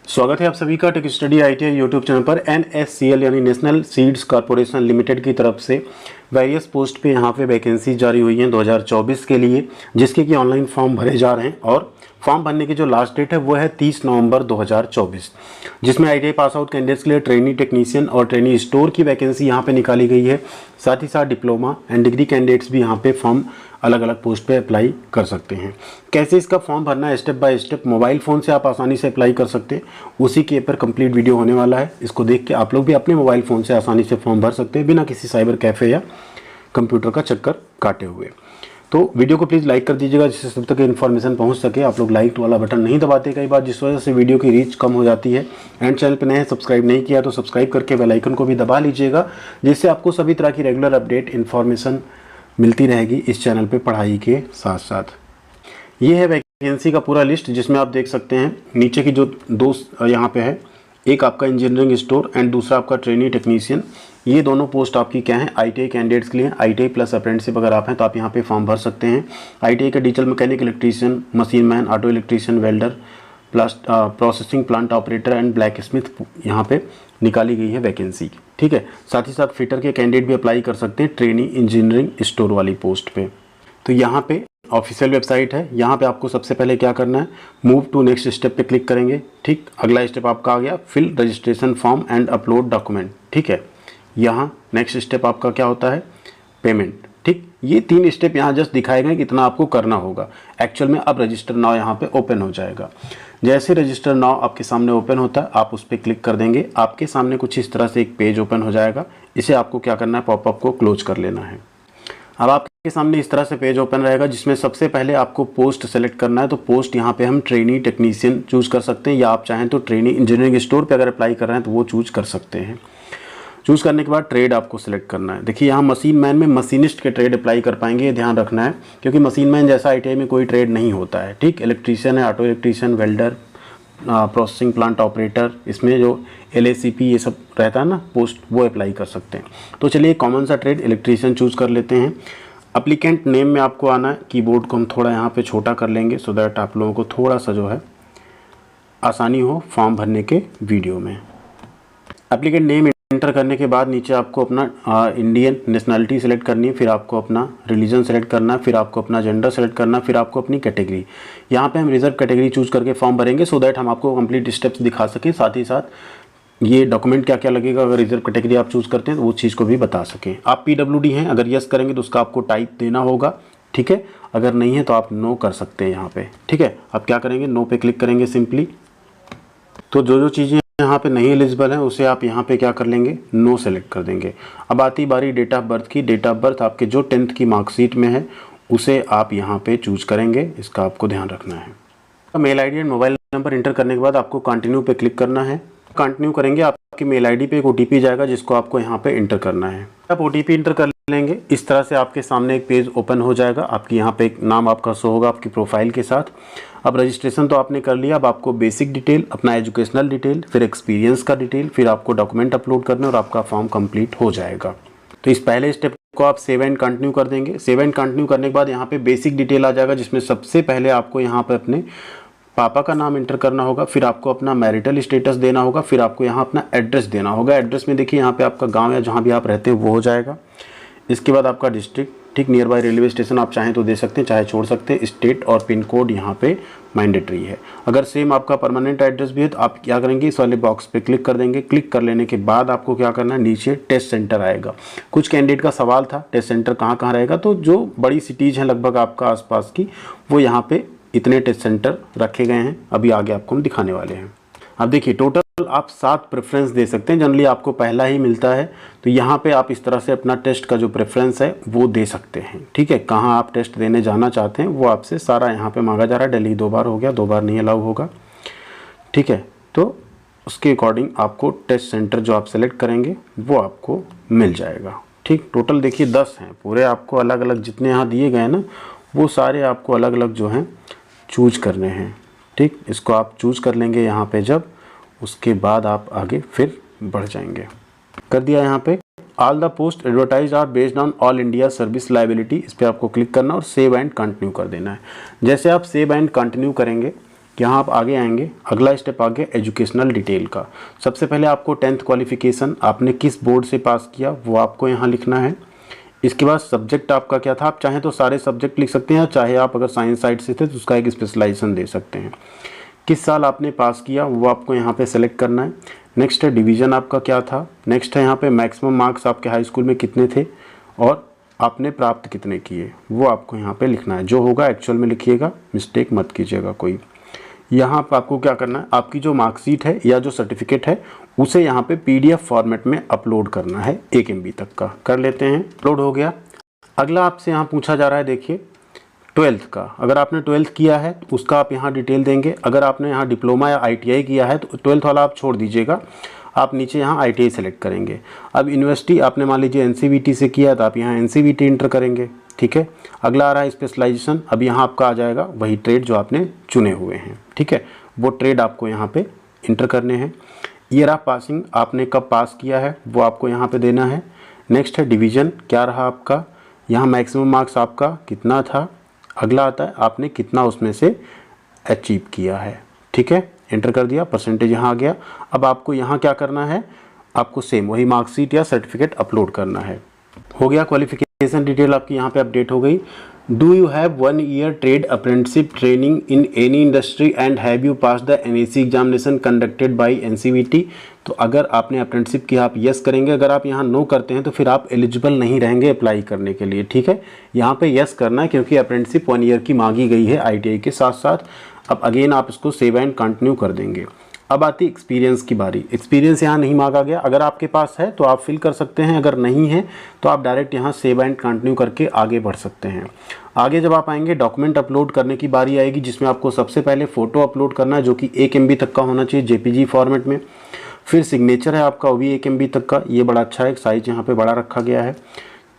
स्वागत है आप सभी का tech study ITI YouTube channel पर। NSCL यानी नेशनल सीड्स कॉर्पोरेशन लिमिटेड की तरफ से वेरियस पोस्ट पे यहाँ पे वैकेंसी जारी हुई हैं 2024 के लिए, जिसके कि ऑनलाइन फॉर्म भरे जा रहे हैं और फॉर्म भरने की जो लास्ट डेट है वो है 30 नवंबर 2024, जिसमें ITI पास आउट कैंडिडेट्स के लिए ट्रेनी टेक्नीशियन और ट्रेनी स्टोर की वैकेंसी यहाँ पे निकाली गई है। साथ ही साथ डिप्लोमा एंड डिग्री कैंडिडेट्स भी यहाँ पे फॉर्म अलग अलग पोस्ट पे अप्लाई कर सकते हैं। कैसे इसका फॉर्म भरना है step by step mobile phone से आप आसानी से अप्लाई कर सकते हैं, उसी के ऊपर कंप्लीट वीडियो होने वाला है। इसको देख के आप लोग भी अपने मोबाइल फ़ोन से आसानी से फॉर्म भर सकते हैं बिना किसी साइबर कैफ़े या कंप्यूटर का चक्कर काटे हुए। तो वीडियो को प्लीज़ लाइक कर दीजिएगा जिससे सब तक इन्फॉर्मेशन पहुंच सके। आप लोग लाइक वाला बटन नहीं दबाते कई बार, जिस वजह से वीडियो की रीच कम हो जाती है। एंड चैनल पे नए सब्सक्राइब नहीं किया तो सब्सक्राइब करके बेल आइकन को भी दबा लीजिएगा, जिससे आपको सभी तरह की रेगुलर अपडेट इन्फॉर्मेशन मिलती रहेगी इस चैनल पे पढ़ाई के साथ साथ। ये है वैकेंसी का पूरा लिस्ट, जिसमें आप देख सकते हैं नीचे की जो दो यहाँ पे है, एक आपका इंजीनियरिंग स्टोर एंड दूसरा आपका ट्रेनी टेक्नीशियन। ये दोनों पोस्ट आपकी क्या हैं, ITI कैंडिडेट्स के लिए। ITI प्लस अप्रेंटिसशिप अगर आप हैं तो आप यहाँ पे फॉर्म भर सकते हैं। ITI का diesel mechanic, electrician, machine man, auto electrician, welder, processing plant operator and black Smith यहाँ पे निकाली गई है वैकेंसी। ठीक है, साथ ही साथ फिटर के कैंडिडेट भी अप्लाई कर सकते हैं ट्रेनी इंजीनियरिंग स्टोर वाली पोस्ट पे। तो यहाँ पे ऑफिशियल वेबसाइट है। यहाँ पे आपको सबसे पहले क्या करना है, मूव टू नेक्स्ट स्टेप पे क्लिक करेंगे। ठीक, अगला स्टेप आपका आ गया fill registration form and upload document. ठीक है, यहाँ नेक्स्ट स्टेप आपका क्या होता है, पेमेंट। ठीक, ये 3 स्टेप यहाँ जस्ट दिखाए गए कितना आपको करना होगा। एक्चुअल में अब रजिस्टर नाउ यहाँ पे ओपन हो जाएगा। जैसे रजिस्टर नाउ आपके सामने ओपन होता है, आप उस पर क्लिक कर देंगे, आपके सामने कुछ इस तरह से एक पेज ओपन हो जाएगा। इसे आपको क्या करना है, पॉपअप को क्लोज कर लेना है। अब आपके सामने इस तरह से पेज ओपन रहेगा, जिसमें सबसे पहले आपको पोस्ट सेलेक्ट करना है। तो पोस्ट यहाँ पे हम ट्रेनी टेक्नीशियन चूज कर सकते हैं, या आप चाहें तो ट्रेनी इंजीनियरिंग स्टोर पे अगर अप्लाई कर रहे हैं तो वो चूज कर सकते हैं। चूज़ करने के बाद ट्रेड आपको सिलेक्ट करना है। देखिए यहाँ मशीन मैन में मशीनिस्ट के ट्रेड अप्लाई कर पाएंगे, ये ध्यान रखना है, क्योंकि मशीन मैन जैसा ITI में कोई ट्रेड नहीं होता है। ठीक, इलेक्ट्रीशियन है, auto electrician, welder, processing plant operator, इसमें जो LACP ये सब रहता है ना पोस्ट, वो अप्लाई कर सकते हैं। तो चलिए कॉमन सा ट्रेड इलेक्ट्रीशियन चूज़ कर लेते हैं। अप्लीकेंट नेम में आपको आना है, कीबोर्ड को हम थोड़ा यहाँ पे छोटा कर लेंगे सो दैट आप लोगों को थोड़ा सा जो है आसानी हो फॉर्म भरने के वीडियो में। एप्लीकेंट नेम एंटर करने के बाद नीचे आपको अपना इंडियन नेशनलिटी सेलेक्ट करनी है, फिर आपको अपना रिलीजन सेलेक्ट करना है, फिर आपको अपना जेंडर सेलेक्ट करना है, फिर आपको अपनी कैटेगरी। यहाँ पे हम रिजर्व कैटेगरी चूज करके फॉर्म भरेंगे सो दैट हम आपको कंप्लीट स्टेप्स दिखा सकें, साथ ही साथ ये डॉक्यूमेंट क्या क्या लगेगा अगर रिजर्व कैटेगरी आप चूज़ करते हैं तो वो चीज़ को भी बता सकें। आप PWD हैं, अगर यस करेंगे तो उसका आपको टाइप देना होगा। ठीक है, अगर नहीं है तो आप नो कर सकते हैं यहाँ पे। ठीक है, अब क्या करेंगे, नो पे क्लिक करेंगे सिंपली। तो जो चीज़ें यहाँ पे नहीं एलिजिबल है उसे आप यहाँ पे क्या कर लेंगे, नो सेलेक्ट कर देंगे। अब आती बारी डेट ऑफ बर्थ की। डेट ऑफ बर्थ आपके जो 10th की मार्कशीट में है उसे आप यहाँ पे चूज करेंगे, इसका आपको ध्यान रखना है। Mail ID and mobile number enter करने के बाद आपको कंटिन्यू पे क्लिक करना है। कंटिन्यू करेंगे, आपकी मेल ID पे एक OTP जाएगा जिसको आपको यहाँ पे इंटर करना है। आप OTP इंटर कर लेंगे, इस तरह से आपके सामने एक पेज ओपन हो जाएगा। आपकी यहाँ पे एक नाम आपका शो होगा आपकी प्रोफाइल के साथ। अब रजिस्ट्रेशन तो आपने कर लिया, अब आपको बेसिक डिटेल, अपना एजुकेशनल डिटेल, फिर एक्सपीरियंस का डिटेल, फिर आपको डॉक्यूमेंट अपलोड करने और आपका फॉर्म कंप्लीट हो जाएगा। तो इस पहले स्टेप को आप सेव एंड कंटिन्यू कर देंगे। सेव एंड कंटिन्यू करने के बाद यहाँ पे बेसिक डिटेल आ जाएगा, जिसमें सबसे पहले आपको यहाँ पे अपने पापा का नाम इंटर करना होगा, फिर आपको अपना मैरिटल स्टेटस देना होगा, फिर आपको यहाँ अपना एड्रेस देना होगा। एड्रेस में देखिए यहाँ पे आपका गाँव या जहाँ भी आप रहते हैं वो हो जाएगा। इसके बाद आपका डिस्ट्रिक्ट, ठीक, नियर बाय रेलवे स्टेशन आप चाहें तो दे सकते हैं, चाहे छोड़ सकते हैं। स्टेट और पिन कोड यहाँ पे मैंडेटरी है। अगर सेम आपका परमानेंट एड्रेस भी है तो आप क्या करेंगे, इस वाले बॉक्स पे क्लिक कर देंगे। क्लिक कर लेने के बाद आपको क्या करना है, नीचे टेस्ट सेंटर आएगा। कुछ कैंडिडेट का सवाल था टेस्ट सेंटर कहाँ कहाँ रहेगा, तो जो बड़ी सिटीज़ हैं लगभग आपका आसपास की, वो यहाँ पे इतने टेस्ट सेंटर रखे गए हैं। अभी आगे आपको हम दिखाने वाले हैं। अब देखिए टोटल आप 7 प्रेफरेंस दे सकते हैं, जनरली आपको पहला ही मिलता है। तो यहाँ पे आप इस तरह से अपना टेस्ट का जो प्रेफरेंस है वो दे सकते हैं। ठीक है, कहाँ आप टेस्ट देने जाना चाहते हैं वो आपसे सारा यहाँ पे मांगा जा रहा है। दिल्ली 2 बार हो गया, 2 बार नहीं अलाउ होगा। ठीक है, तो उसके अकॉर्डिंग आपको टेस्ट सेंटर जो आप सेलेक्ट करेंगे वो आपको मिल जाएगा। ठीक, टोटल देखिए 10 हैं पूरे, आपको अलग अलग जितने यहाँ दिए गए ना वो सारे आपको अलग अलग जो हैं चूज करने हैं। ठीक, इसको आप चूज कर लेंगे यहाँ पे, जब उसके बाद आप आगे फिर बढ़ जाएंगे। कर दिया यहाँ पे all the post advertise are based on all India service liability, इस पर आपको क्लिक करना और सेव एंड कंटिन्यू कर देना है। जैसे आप सेव एंड कंटिन्यू करेंगे यहाँ आप आगे आएंगे, अगला स्टेप आ गया एजुकेशनल डिटेल का। सबसे पहले आपको 10th क्वालिफिकेशन आपने किस बोर्ड से पास किया वो आपको यहाँ लिखना है। इसके बाद सब्जेक्ट आपका क्या था, आप चाहें तो सारे सब्जेक्ट लिख सकते हैं, चाहे आप अगर साइंस साइड से थे तो उसका एक स्पेशलाइजेशन दे सकते हैं। किस साल आपने पास किया वो आपको यहाँ पे सेलेक्ट करना है। नेक्स्ट है डिवीज़न आपका क्या था। नेक्स्ट है यहाँ पे मैक्सिमम मार्क्स आपके हाई स्कूल में कितने थे और आपने प्राप्त कितने किए वो आपको यहाँ पे लिखना है। जो होगा एक्चुअल में लिखिएगा, मिस्टेक मत कीजिएगा कोई। यहाँ पर आपको क्या करना है, आपकी जो मार्कशीट है या जो सर्टिफिकेट है उसे यहाँ पे PDF फॉर्मेट में अपलोड करना है 1 MB तक का। कर लेते हैं, अपलोड हो गया। अगला आपसे यहाँ पूछा जा रहा है, देखिए 12th का। अगर आपने 12th किया है तो उसका आप यहाँ डिटेल देंगे। अगर आपने यहाँ डिप्लोमा या ITI किया है तो 12th वाला आप छोड़ दीजिएगा, आप नीचे यहाँ ITI सेलेक्ट करेंगे। अब यूनिवर्सिटी आपने मान लीजिए NCVT से किया तो आप यहाँ NCVT इंटर करेंगे, ठीक है। अगला आ रहा है स्पेशलाइजेशन, अब यहाँ आपका आ जाएगा वही ट्रेड जो आपने चुने हुए हैं, ठीक है, वो ट्रेड आपको यहाँ पे इंटर करने हैं। ईयर ऑफ पासिंग आपने कब पास किया है वो आपको यहाँ पे देना है। नेक्स्ट है डिवीज़न क्या रहा आपका, यहाँ मैक्सिमम मार्क्स आपका कितना था। अगला आता है आपने कितना उसमें से अचीव किया है, ठीक है, एंटर कर दिया, परसेंटेज यहाँ आ गया। अब आपको यहाँ क्या करना है, आपको सेम वही मार्कशीट या सर्टिफिकेट अपलोड करना है। हो गया, क्वालिफिकेशन डिटेल आपकी यहाँ पे अपडेट हो गई। Do you have 1 year trade apprenticeship training in any industry and have you pass the NAC examination conducted by NCVT। तो अगर आपने अप्रेंटिसशिप किया आप यस करेंगे, अगर आप यहाँ नो करते हैं तो फिर आप एलिजिबल नहीं रहेंगे अप्लाई करने के लिए, ठीक है। यहाँ पे यस करना है क्योंकि अप्रेंटिसशिप 1 year की मांगी गई है ITI के साथ साथ। अब अगेन आप इसको सेव एंड कंटिन्यू कर देंगे। अब आती एक्सपीरियंस की बारी। एक्सपीरियंस यहाँ नहीं मांगा गया, अगर आपके पास है तो आप फिल कर सकते हैं, अगर नहीं है तो आप डायरेक्ट यहाँ सेव एंड कंटिन्यू करके आगे बढ़ सकते हैं। आगे जब आप आएंगे डॉक्यूमेंट अपलोड करने की बारी आएगी, जिसमें आपको सबसे पहले फ़ोटो अपलोड करना है जो कि 1 MB तक का होना चाहिए JPG फॉर्मेट में। फिर सिग्नेचर है आपका, वो भी 1 MB तक का, ये बड़ा अच्छा है, साइज यहाँ पर बड़ा रखा गया है।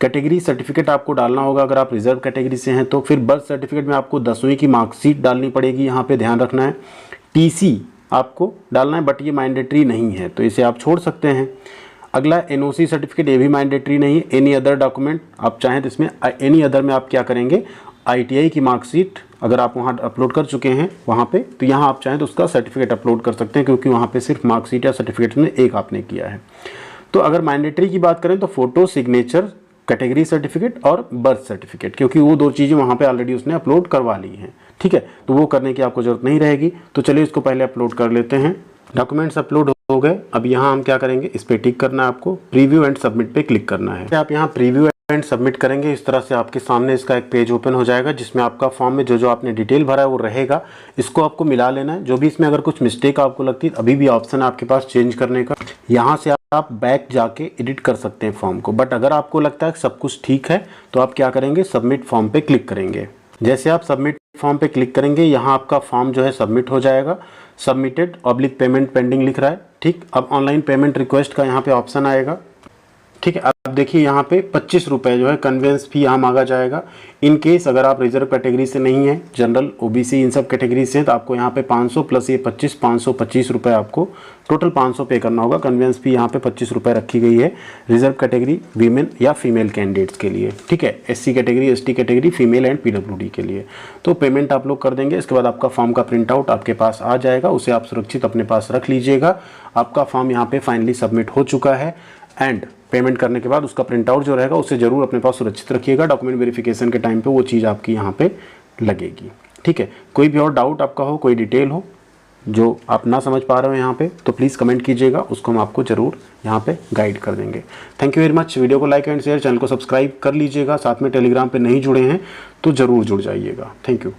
कैटेगरी सर्टिफिकेट आपको डालना होगा अगर आप रिजर्व कैटेगरी से हैं तो। फिर बर्थ सर्टिफिकेट में आपको 10वीं की मार्कशीट डालनी पड़ेगी, यहाँ पे ध्यान रखना है। TC आपको डालना है बट ये मैंडेटरी नहीं है तो इसे आप छोड़ सकते हैं। अगला NOC सर्टिफिकेट, ये भी मैंडेटरी नहीं है। एनी अदर डॉक्यूमेंट आप चाहें तो इसमें एनी अदर में आप क्या करेंगे, ITI की मार्कशीट अगर आप वहाँ अपलोड कर चुके हैं वहाँ पे तो यहाँ आप चाहें तो उसका सर्टिफिकेट अपलोड कर सकते हैं क्योंकि वहाँ पे सिर्फ मार्कशीट या सर्टिफिकेट में एक आपने किया है। तो अगर मैंडेटरी की बात करें तो फ़ोटो, सिग्नेचर, कैटेगरी सर्टिफिकेट और बर्थ सर्टिफिकेट, क्योंकि वो 2 चीज़ें वहाँ पे ऑलरेडी उसने अपलोड करवा ली हैं, ठीक है, तो वो करने की आपको ज़रूरत नहीं रहेगी। तो चलिए इसको पहले अपलोड कर लेते हैं। डॉक्यूमेंट्स अपलोड हो गए। अब यहाँ हम क्या करेंगे, इस पर टिक करना है आपको, प्रीव्यू एंड सबमिट पे क्लिक करना है। आप यहाँ प्रीव्यू एंड सबमिट करेंगे, इस तरह से आपके सामने इसका एक पेज ओपन हो जाएगा जिसमें आपका फॉर्म में जो जो आपने डिटेल भरा है वो रहेगा। इसको आपको मिला लेना है, जो भी इसमें अगर कुछ मिस्टेक आपको लगती है अभी भी ऑप्शन है आपके पास चेंज करने का। यहाँ से आप बैक जाके एडिट कर सकते हैं फॉर्म को, बट अगर आपको लगता है कि सब कुछ ठीक है तो आप क्या करेंगे, सबमिट फॉर्म पे क्लिक करेंगे। जैसे आप सबमिट फॉर्म पे क्लिक करेंगे यहाँ आपका फॉर्म जो है सबमिट हो जाएगा। सबमिटेड ऑब्लिक पेमेंट पेंडिंग लिख रहा है, ठीक। अब ऑनलाइन पेमेंट रिक्वेस्ट का यहाँ पे ऑप्शन आएगा, ठीक है। अब देखिए यहाँ पे 25 रुपये जो है कन्वेंस फी यहाँ मांगा जाएगा। इन केस अगर आप रिजर्व कैटेगरी से नहीं है, जनरल, OBC इन सब कैटेगरी से हैं तो आपको यहाँ पे 500 प्लस ये 525 रुपये आपको टोटल 500 पे करना होगा। कन्वेंस फी यहाँ पे 25 रुपये रखी गई है रिजर्व कैटेगरी वीमेन या फीमेल कैंडिडेट्स के लिए, ठीक है। SC category, ST category, female and PWD के लिए। तो पेमेंट आप लोग कर देंगे। इसके बाद आपका फॉर्म का प्रिंट आउट आपके पास आ जाएगा, उसे आप सुरक्षित अपने पास रख लीजिएगा। आपका फॉर्म यहाँ पे फाइनली सबमिट हो चुका है एंड पेमेंट करने के बाद उसका प्रिंट आउट जो रहेगा उसे जरूर अपने पास सुरक्षित रखिएगा। डॉक्यूमेंट वेरिफिकेशन के टाइम पे वो चीज़ आपकी यहाँ पे लगेगी, ठीक है। कोई भी और डाउट आपका हो, कोई डिटेल हो जो आप ना समझ पा रहे हो यहाँ पे तो प्लीज़ कमेंट कीजिएगा, उसको हम आपको ज़रूर यहाँ पे गाइड कर देंगे। Thank you very much. Video को लाइक एंड शेयर, चैनल को सब्सक्राइब कर लीजिएगा। साथ में टेलीग्राम पे नहीं जुड़े हैं तो ज़रूर जुड़ जाइएगा। Thank you.